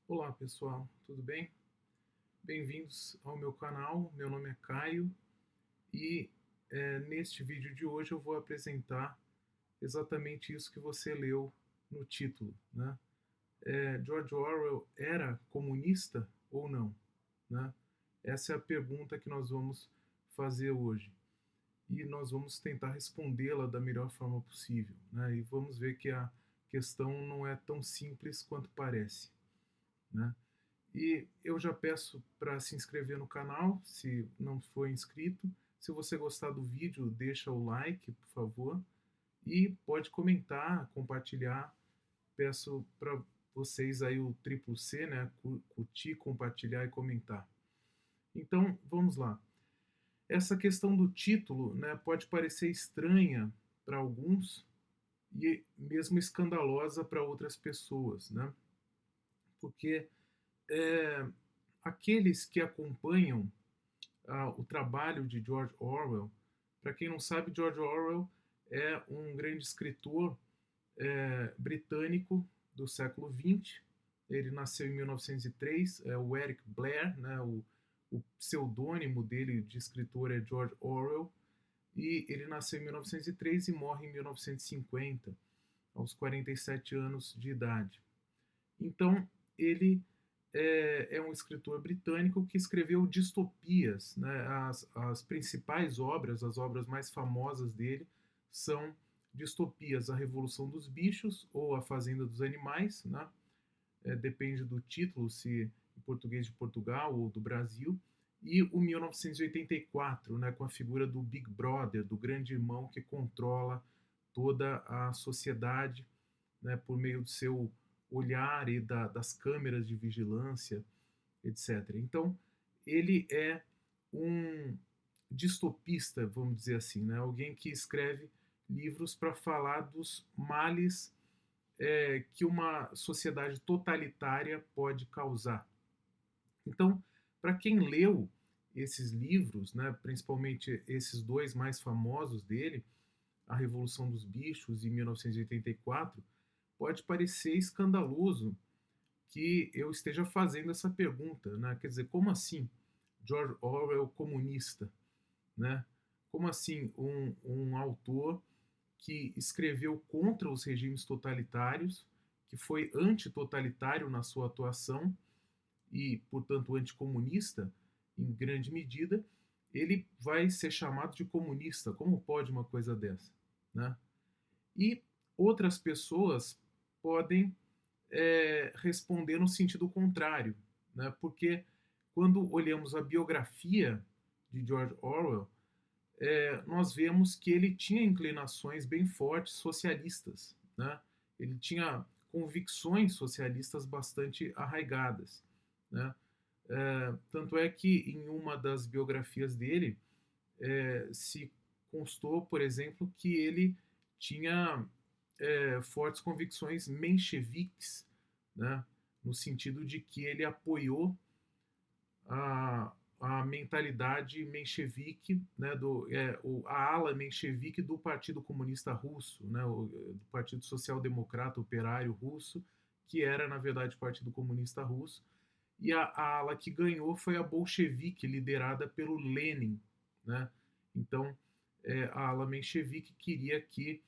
Olá pessoal, tudo bem? Bem-vindos ao meu canal. Meu nome é Caio e neste vídeo de hoje eu vou apresentar exatamente isso que você leu no título, né? George Orwell era comunista ou não, né? Essa é a pergunta que nós vamos fazer hoje e nós vamos tentar respondê-la da melhor forma possível, né? E vamos ver que a questão não é tão simples quanto parece, né? E eu já peço para se inscrever no canal, se não for inscrito. Se você gostar do vídeo, deixa o like, por favor. E pode comentar, compartilhar. Peço para vocês aí o triplo C, né? Curtir, compartilhar e comentar. Então, vamos lá. Essa questão do título, né, pode parecer estranha para alguns e mesmo escandalosa para outras pessoas, né? Porque é, aqueles que acompanham o trabalho de George Orwell. Para quem não sabe, George Orwell é um grande escritor britânico do século XX. Ele nasceu em 1903, é o Eric Blair, né, o pseudônimo dele de escritor é George Orwell, e ele nasceu em 1903 e morre em 1950, aos 47 anos de idade. Então, ele é um escritor britânico que escreveu distopias. Né? As principais obras, as obras mais famosas dele, são distopias: A Revolução dos Bichos ou A Fazenda dos Animais, né? Depende do título, se em português de Portugal ou do Brasil, e o 1984, né, com a figura do Big Brother, do grande irmão que controla toda a sociedade, né, por meio do seu olhar e das câmeras de vigilância, etc. Então, ele é um distopista, vamos dizer assim, né? Alguém que escreve livros para falar dos males que uma sociedade totalitária pode causar. Então, para quem leu esses livros, né, principalmente esses dois mais famosos dele, A Revolução dos Bichos e 1984, pode parecer escandaloso que eu esteja fazendo essa pergunta, né? Quer dizer, como assim George Orwell comunista, né? Como assim um autor que escreveu contra os regimes totalitários, que foi antitotalitário na sua atuação e, portanto, anticomunista em grande medida, ele vai ser chamado de comunista? Como pode uma coisa dessa, né? E outras pessoas podem responder no sentido contrário, né? Porque quando olhamos a biografia de George Orwell, nós vemos que ele tinha inclinações bem fortes socialistas, né? Ele tinha convicções socialistas bastante arraigadas, né? Tanto é que em uma das biografias dele se constou, por exemplo, que ele tinha fortes convicções mencheviques, né? No sentido de que ele apoiou a mentalidade menchevique, né? A ala menchevique do Partido Comunista Russo, né? Do Partido Social Democrata Operário Russo, que era, na verdade, o Partido Comunista Russo, e a ala que ganhou foi a bolchevique, liderada pelo Lenin, né? Então, a ala menchevique queria que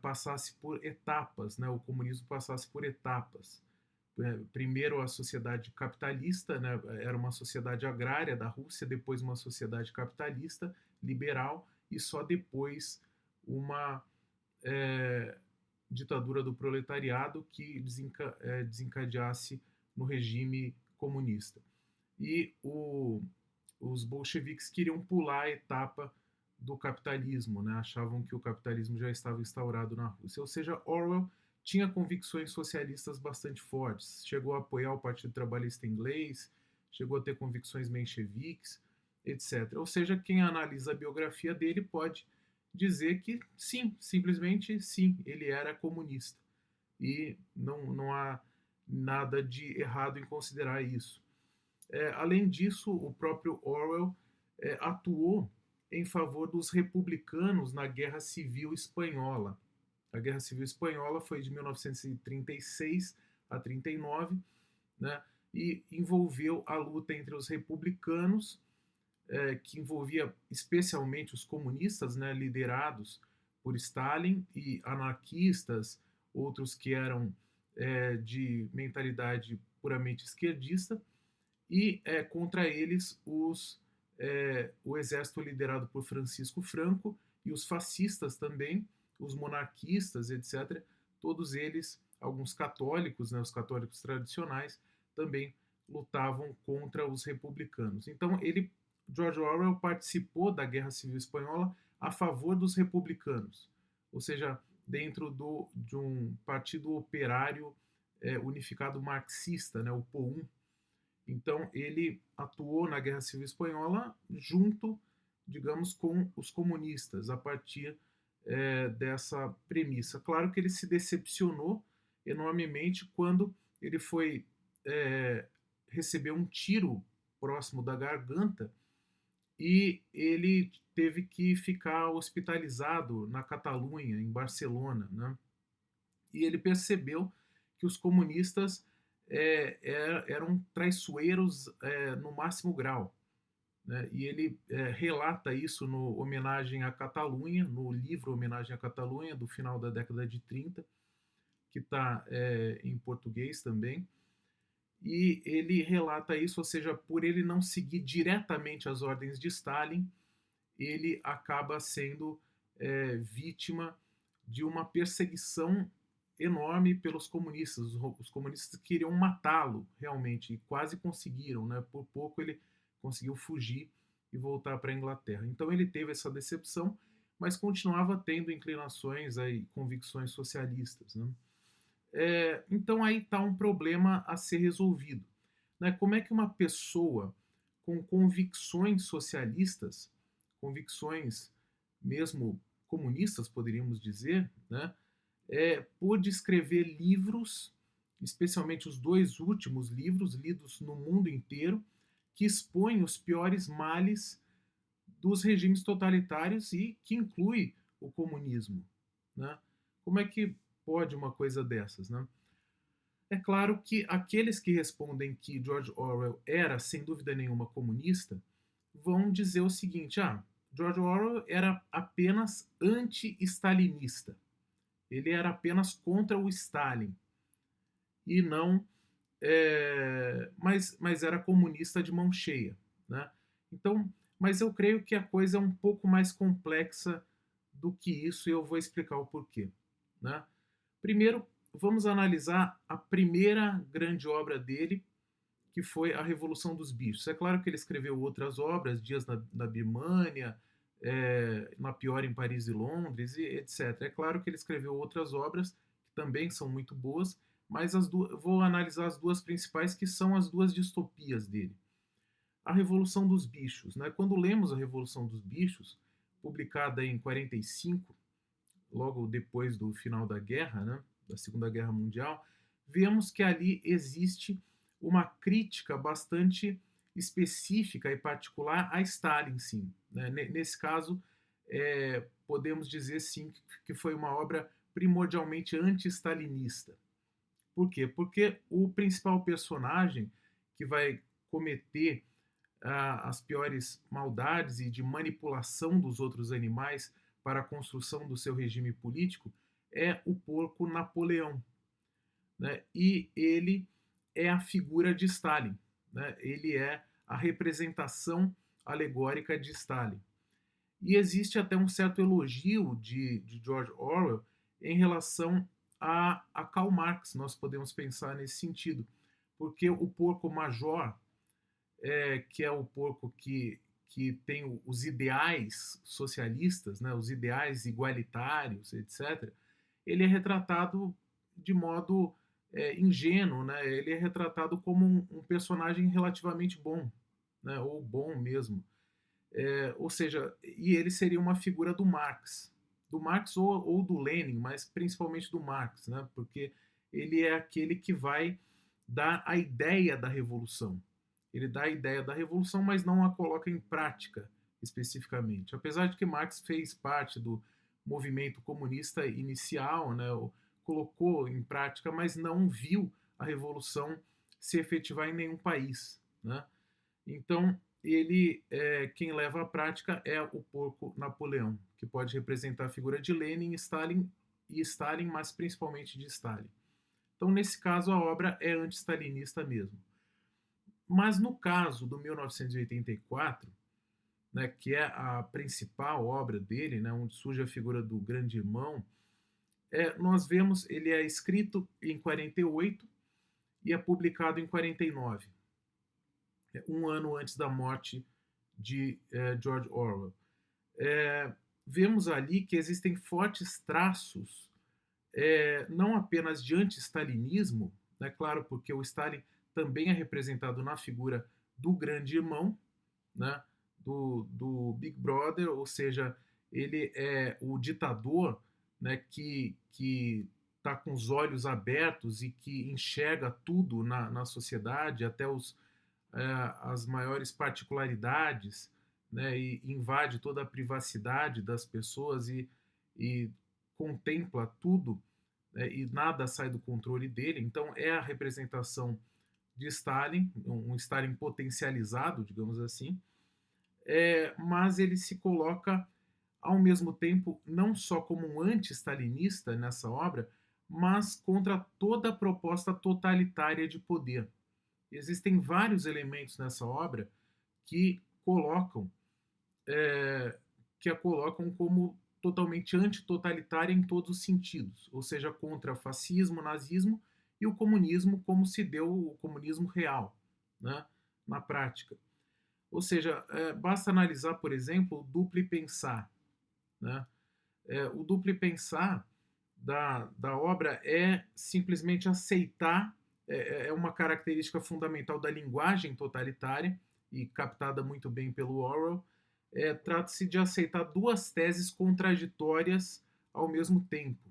passasse por etapas, né? O comunismo passasse por etapas. Primeiro a sociedade capitalista, né? Era uma sociedade agrária da Rússia, depois uma sociedade capitalista liberal e só depois uma é, ditadura do proletariado que desencadeasse no regime comunista. E os bolcheviques queriam pular a etapa do capitalismo, né? Achavam que o capitalismo já estava instaurado na Rússia. Ou seja, Orwell tinha convicções socialistas bastante fortes, chegou a apoiar o Partido Trabalhista Inglês, chegou a ter convicções mencheviques, etc. Ou seja, quem analisa a biografia dele pode dizer que sim, simplesmente sim, ele era comunista. E não há nada de errado em considerar isso. Além disso, o próprio Orwell atuou em favor dos republicanos na Guerra Civil Espanhola. A Guerra Civil Espanhola foi de 1936 a 39, né, e envolveu a luta entre os republicanos, que envolvia especialmente os comunistas, né, liderados por Stalin, e anarquistas, outros que eram de mentalidade puramente esquerdista, e contra eles o exército liderado por Francisco Franco e os fascistas também, os monarquistas, etc. Todos eles, alguns católicos, né, os católicos tradicionais, também lutavam contra os republicanos. Então, George Orwell participou da Guerra Civil Espanhola a favor dos republicanos, ou seja, dentro de um partido operário unificado marxista, né, o POUM. Então, ele atuou na Guerra Civil Espanhola junto, digamos, com os comunistas, a partir dessa premissa. Claro que ele se decepcionou enormemente quando ele foi receber um tiro próximo da garganta e ele teve que ficar hospitalizado na Catalunha, em Barcelona, né? E ele percebeu que os comunistas eram traiçoeiros no máximo grau, né? E ele relata isso no Homenagem à Catalunha, no livro Homenagem à Catalunha, do final da década de 30, que está em português também. E ele relata isso, ou seja, por ele não seguir diretamente as ordens de Stalin, ele acaba sendo vítima de uma perseguição enorme pelos comunistas. Os comunistas queriam matá-lo realmente e quase conseguiram, né? Por pouco ele conseguiu fugir e voltar para a Inglaterra. Então ele teve essa decepção, mas continuava tendo inclinações e convicções socialistas, né? Então aí está um problema a ser resolvido, né? Como é que uma pessoa com convicções socialistas, convicções mesmo comunistas, poderíamos dizer, né, pôde escrever livros, especialmente os dois últimos livros, lidos no mundo inteiro, que expõem os piores males dos regimes totalitários e que inclui o comunismo, né? Como é que pode uma coisa dessas, né? É claro que aqueles que respondem que George Orwell era, sem dúvida nenhuma, comunista, vão dizer o seguinte: George Orwell era apenas anti-stalinista. Ele era apenas contra o Stalin e não, mas era comunista de mão cheia, né? Então, mas eu creio que a coisa é um pouco mais complexa do que isso e eu vou explicar o porquê, né? Primeiro, vamos analisar a primeira grande obra dele, que foi A Revolução dos Bichos. É claro que ele escreveu outras obras, Dias na Birmânia, Na Pior em Paris e Londres, e etc. É claro que ele escreveu outras obras que também são muito boas, mas vou analisar as duas principais, que são as duas distopias dele. A Revolução dos Bichos. Né? Quando lemos A Revolução dos Bichos, publicada em 45, logo depois do final da guerra, né, da Segunda Guerra Mundial, vemos que ali existe uma crítica bastante específica e particular a Stalin, sim. Né? Nesse caso, podemos dizer, sim, que foi uma obra primordialmente anti-stalinista. Por quê? Porque o principal personagem que vai cometer as piores maldades e de manipulação dos outros animais para a construção do seu regime político é o porco Napoleão, né? E ele é a figura de Stalin, né? Ele é a representação alegórica de Stalin. E existe até um certo elogio de George Orwell em relação a Karl Marx, nós podemos pensar nesse sentido, porque o porco major, que é o porco que tem os ideais socialistas, né, os ideais igualitários, etc., ele é retratado de modo ingênuo, né? Ele é retratado como um personagem relativamente bom, né? Ou bom mesmo. Ou seja, e ele seria uma figura do Marx ou do Lenin, mas principalmente do Marx, né? Porque ele é aquele que vai dar a ideia da revolução. Ele dá a ideia da revolução, mas não a coloca em prática especificamente. Apesar de que Marx fez parte do movimento comunista inicial, né, colocou em prática, mas não viu a revolução se efetivar em nenhum país, né? Então, quem leva à prática é o porco Napoleão, que pode representar a figura de Lenin e Stalin, mas principalmente de Stalin. Então, nesse caso, a obra é anti-stalinista mesmo. Mas no caso do 1984, né, que é a principal obra dele, né, onde surge a figura do grande irmão, nós vemos, ele é escrito em 48 e é publicado em 49, um ano antes da morte de George Orwell. Vemos ali que existem fortes traços, não apenas de anti-stalinismo, né, claro, porque o Stalin também é representado na figura do grande irmão, né, do Big Brother, ou seja, ele é o ditador, né, que está com os olhos abertos e que enxerga tudo na sociedade, até as maiores particularidades, né, e invade toda a privacidade das pessoas e contempla tudo, né, e nada sai do controle dele. Então é a representação de Stalin, um Stalin potencializado, digamos assim, mas ele se coloca ao mesmo tempo não só como um anti-stalinista nessa obra, mas contra toda a proposta totalitária de poder. Existem vários elementos nessa obra que colocam que a colocam como totalmente antitotalitária em todos os sentidos, ou seja, contra fascismo, nazismo e o comunismo, como se deu o comunismo real, né, na prática. Ou seja, basta analisar, por exemplo, o duplo pensar, né? O duplo pensar da obra é simplesmente aceitar, uma característica fundamental da linguagem totalitária e captada muito bem pelo Orwell. Trata-se de aceitar duas teses contraditórias ao mesmo tempo,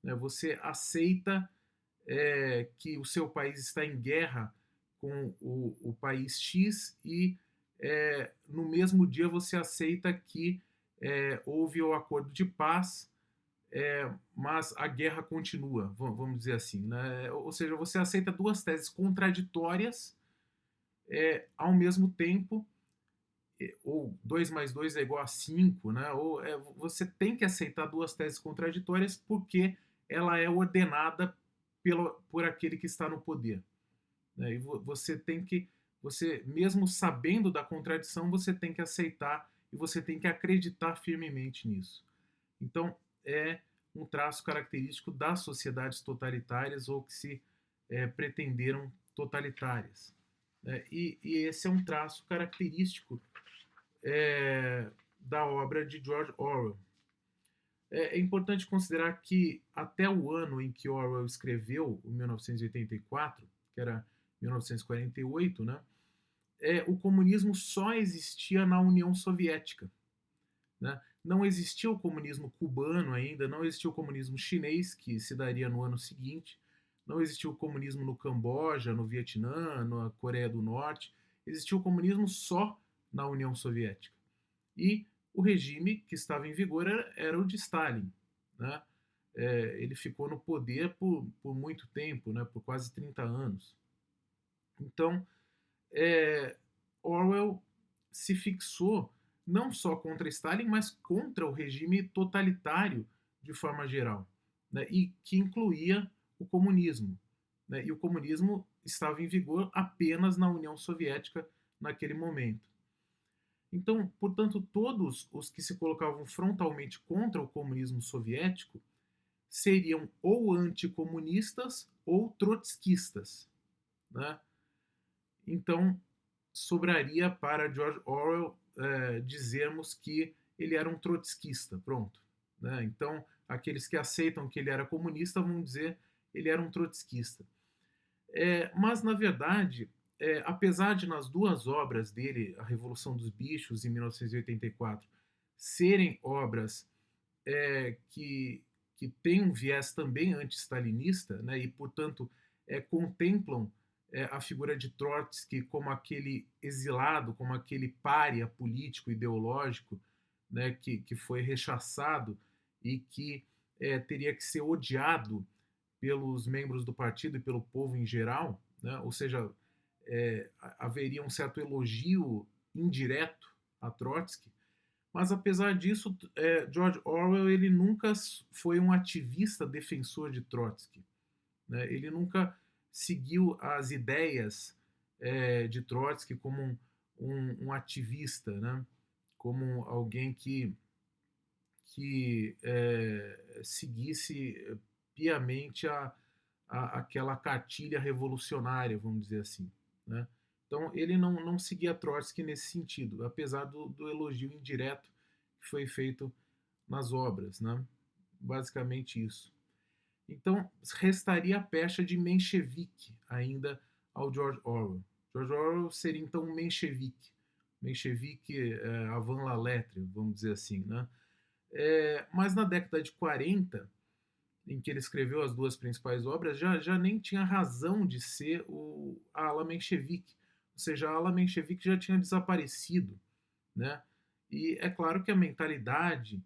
né? Você aceita que o seu país está em guerra com o país X e no mesmo dia você aceita que houve o acordo de paz, mas a guerra continua, vamos dizer assim, né? Ou seja, você aceita duas teses contraditórias ao mesmo tempo, ou 2 mais 2 é igual a 5, né? Ou você tem que aceitar duas teses contraditórias porque ela é ordenada por aquele que está no poder, né? E você tem que, você mesmo sabendo da contradição, você tem que aceitar e você tem que acreditar firmemente nisso. Então, é um traço característico das sociedades totalitárias ou que se pretenderam totalitárias, né? E esse é um traço característico da obra de George Orwell. É importante considerar que até o ano em que Orwell escreveu o 1984, que era 1948, né, o comunismo só existia na União Soviética, né? Não existia o comunismo cubano ainda, não existia o comunismo chinês, que se daria no ano seguinte, não existia o comunismo no Camboja, no Vietnã, na Coreia do Norte, existia o comunismo só na União Soviética. E o regime que estava em vigor era o de Stalin, né? Ele ficou no poder por muito tempo, né? Por quase 30 anos. Então, Orwell se fixou não só contra Stalin, mas contra o regime totalitário de forma geral, né? E que incluía o comunismo, né? E o comunismo estava em vigor apenas na União Soviética naquele momento. Então, portanto, todos os que se colocavam frontalmente contra o comunismo soviético seriam ou anticomunistas ou trotskistas, né? Então, sobraria para George Orwell dizermos que ele era um trotskista, pronto, né? Então, aqueles que aceitam que ele era comunista vão dizer ele era um trotskista. Mas, na verdade, apesar de nas duas obras dele, A Revolução dos Bichos e 1984, serem obras que têm um viés também anti-stalinista, né, e, portanto, contemplam a figura de Trotsky como aquele exilado, como aquele pária político, ideológico, né, que foi rechaçado e que teria que ser odiado pelos membros do partido e pelo povo em geral, né? Ou seja, haveria um certo elogio indireto a Trotsky, mas apesar disso, George Orwell ele nunca foi um ativista defensor de Trotsky, né? Ele nunca seguiu as ideias de Trotsky como um ativista, né? Como alguém que seguisse piamente aquela cartilha revolucionária, vamos dizer assim, né? Então ele não seguia Trotsky nesse sentido, apesar do elogio indireto que foi feito nas obras, né? Basicamente isso. Então restaria a pecha de menchevique ainda ao George Orwell. George Orwell seria então um menchevique, menchevique avant la lettre, vamos dizer assim, né? Mas na década de 40, em que ele escreveu as duas principais obras, já nem tinha razão de ser a ala menchevique. Ou seja, a ala menchevique já tinha desaparecido, né? E é claro que a mentalidade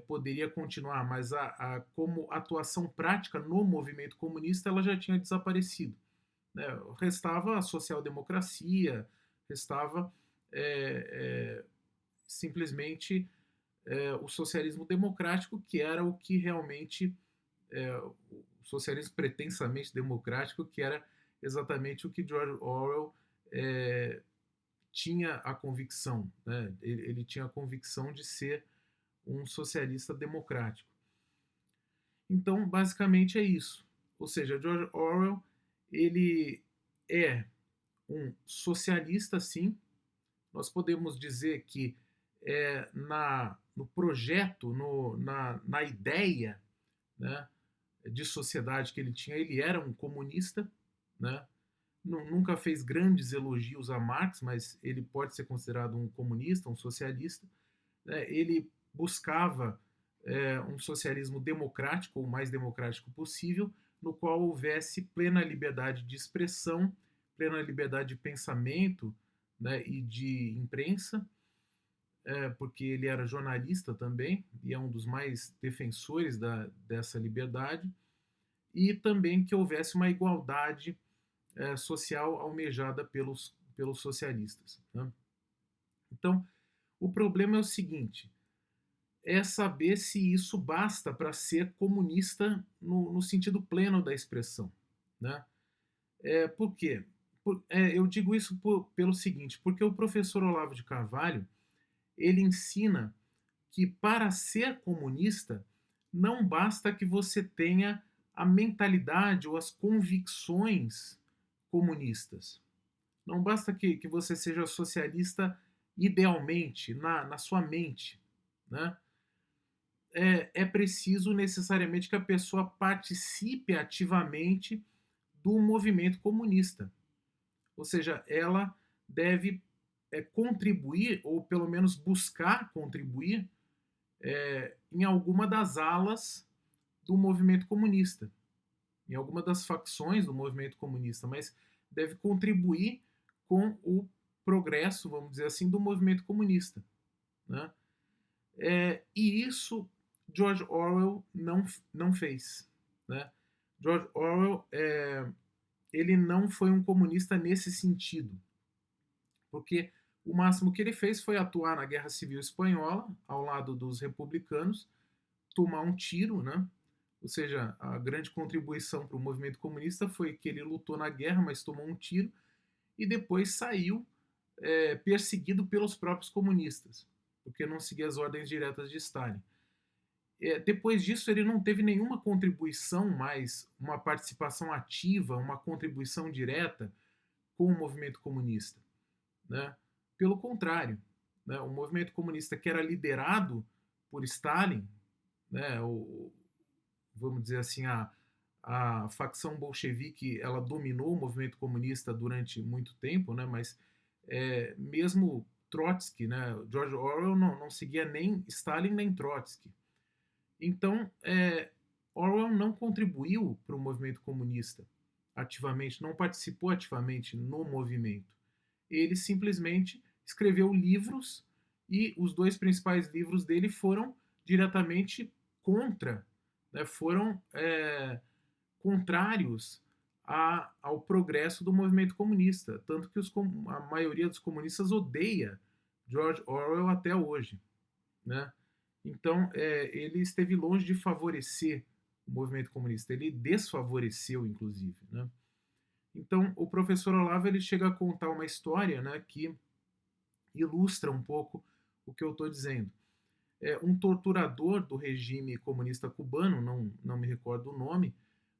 poderia continuar, mas como atuação prática no movimento comunista ela já tinha desaparecido, né? Restava a social-democracia, restava simplesmente o socialismo democrático, que era o que realmente o socialismo pretensamente democrático, que era exatamente o que George Orwell tinha a convicção, né? Ele tinha a convicção de ser um socialista democrático. Então, basicamente é isso. Ou seja, George Orwell ele é um socialista, sim. Nós podemos dizer que no projeto, na ideia, né, de sociedade que ele tinha, ele era um comunista, né? Nunca fez grandes elogios a Marx, mas ele pode ser considerado um comunista, um socialista, né? Ele buscava um socialismo democrático, o mais democrático possível, no qual houvesse plena liberdade de expressão, plena liberdade de pensamento, né, e de imprensa, porque ele era jornalista também e é um dos mais defensores dessa liberdade, e também que houvesse uma igualdade social almejada pelos socialistas, né? Então, o problema é o seguinte: é saber se isso basta para ser comunista no sentido pleno da expressão, né? Por quê? Eu digo isso pelo seguinte, porque o professor Olavo de Carvalho ele ensina que para ser comunista não basta que você tenha a mentalidade ou as convicções comunistas. Não basta que você seja socialista idealmente, na sua mente, né? É preciso necessariamente que a pessoa participe ativamente do movimento comunista. Ou seja, ela deve contribuir, ou pelo menos buscar contribuir, em alguma das alas do movimento comunista, em alguma das facções do movimento comunista, mas deve contribuir com o progresso, vamos dizer assim, do movimento comunista, né? E isso George Orwell não fez, né? George Orwell ele não foi um comunista nesse sentido, porque o máximo que ele fez foi atuar na Guerra Civil Espanhola ao lado dos republicanos, tomar um tiro, né? Ou seja, a grande contribuição para o movimento comunista foi que ele lutou na guerra, mas tomou um tiro e depois saiu perseguido pelos próprios comunistas, porque não seguia as ordens diretas de Stalin. Depois disso, ele não teve nenhuma contribuição mais, uma participação ativa, uma contribuição direta com o movimento comunista, né? Pelo contrário, né? O movimento comunista que era liderado por Stalin, né? Vamos dizer assim, a facção bolchevique ela dominou o movimento comunista durante muito tempo, né? Mas mesmo Trotsky, né? George Orwell não seguia nem Stalin nem Trotsky. Então, Orwell não contribuiu para o movimento comunista ativamente, não participou ativamente no movimento. Ele simplesmente escreveu livros e os dois principais livros dele foram diretamente contra, né, foram contrários ao progresso do movimento comunista, tanto que a maioria dos comunistas odeia George Orwell até hoje, né? Então, ele esteve longe de favorecer o movimento comunista, ele desfavoreceu, inclusive, né? Então, o professor Olavo ele chega a contar uma história, né, que ilustra um pouco o que eu estou dizendo. Um torturador do regime comunista cubano, não me recordo o nome,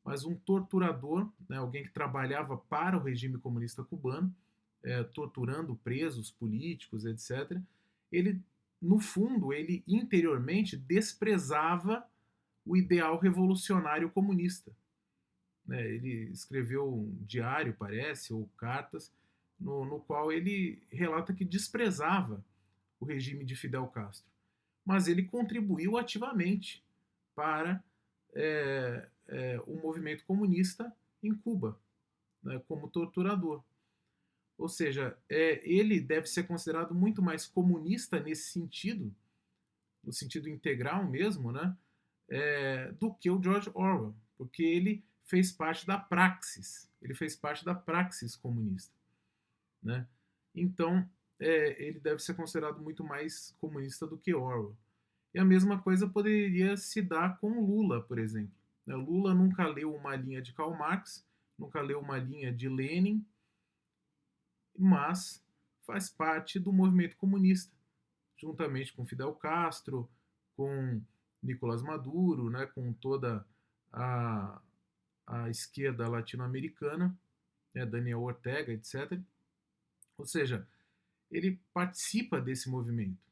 mas um torturador, né, alguém que trabalhava para o regime comunista cubano, torturando presos políticos, etc. Ele, no fundo, ele interiormente desprezava o ideal revolucionário comunista. Né? Ele escreveu um diário, parece, ou cartas, no qual ele relata que desprezava o regime de Fidel Castro. Mas ele contribuiu ativamente para o movimento comunista em Cuba, né, como torturador. Ou seja, ele deve ser considerado muito mais comunista nesse sentido, no sentido integral mesmo, né, do que o George Orwell, porque ele fez parte da praxis, comunista, né? Então, ele deve ser considerado muito mais comunista do que Orwell. E a mesma coisa poderia se dar com Lula, por exemplo. Lula nunca leu uma linha de Karl Marx, nunca leu uma linha de Lenin, mas faz parte do movimento comunista, juntamente com Fidel Castro, com Nicolás Maduro, né, com toda a esquerda latino-americana, né, Daniel Ortega, etc. Ou seja, ele participa desse movimento,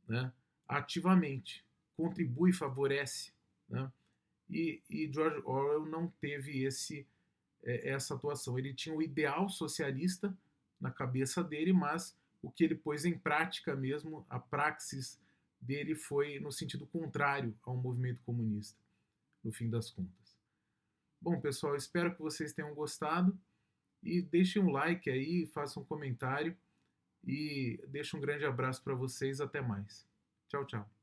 né, ativamente, contribui, favorece, né? E George Orwell não teve essa atuação. Ele tinha o ideal socialista na cabeça dele, mas o que ele pôs em prática mesmo, a praxis dele foi no sentido contrário ao movimento comunista, no fim das contas. Bom, pessoal, espero que vocês tenham gostado e deixem um like aí, façam um comentário e deixo um grande abraço para vocês. Até mais. Tchau, tchau.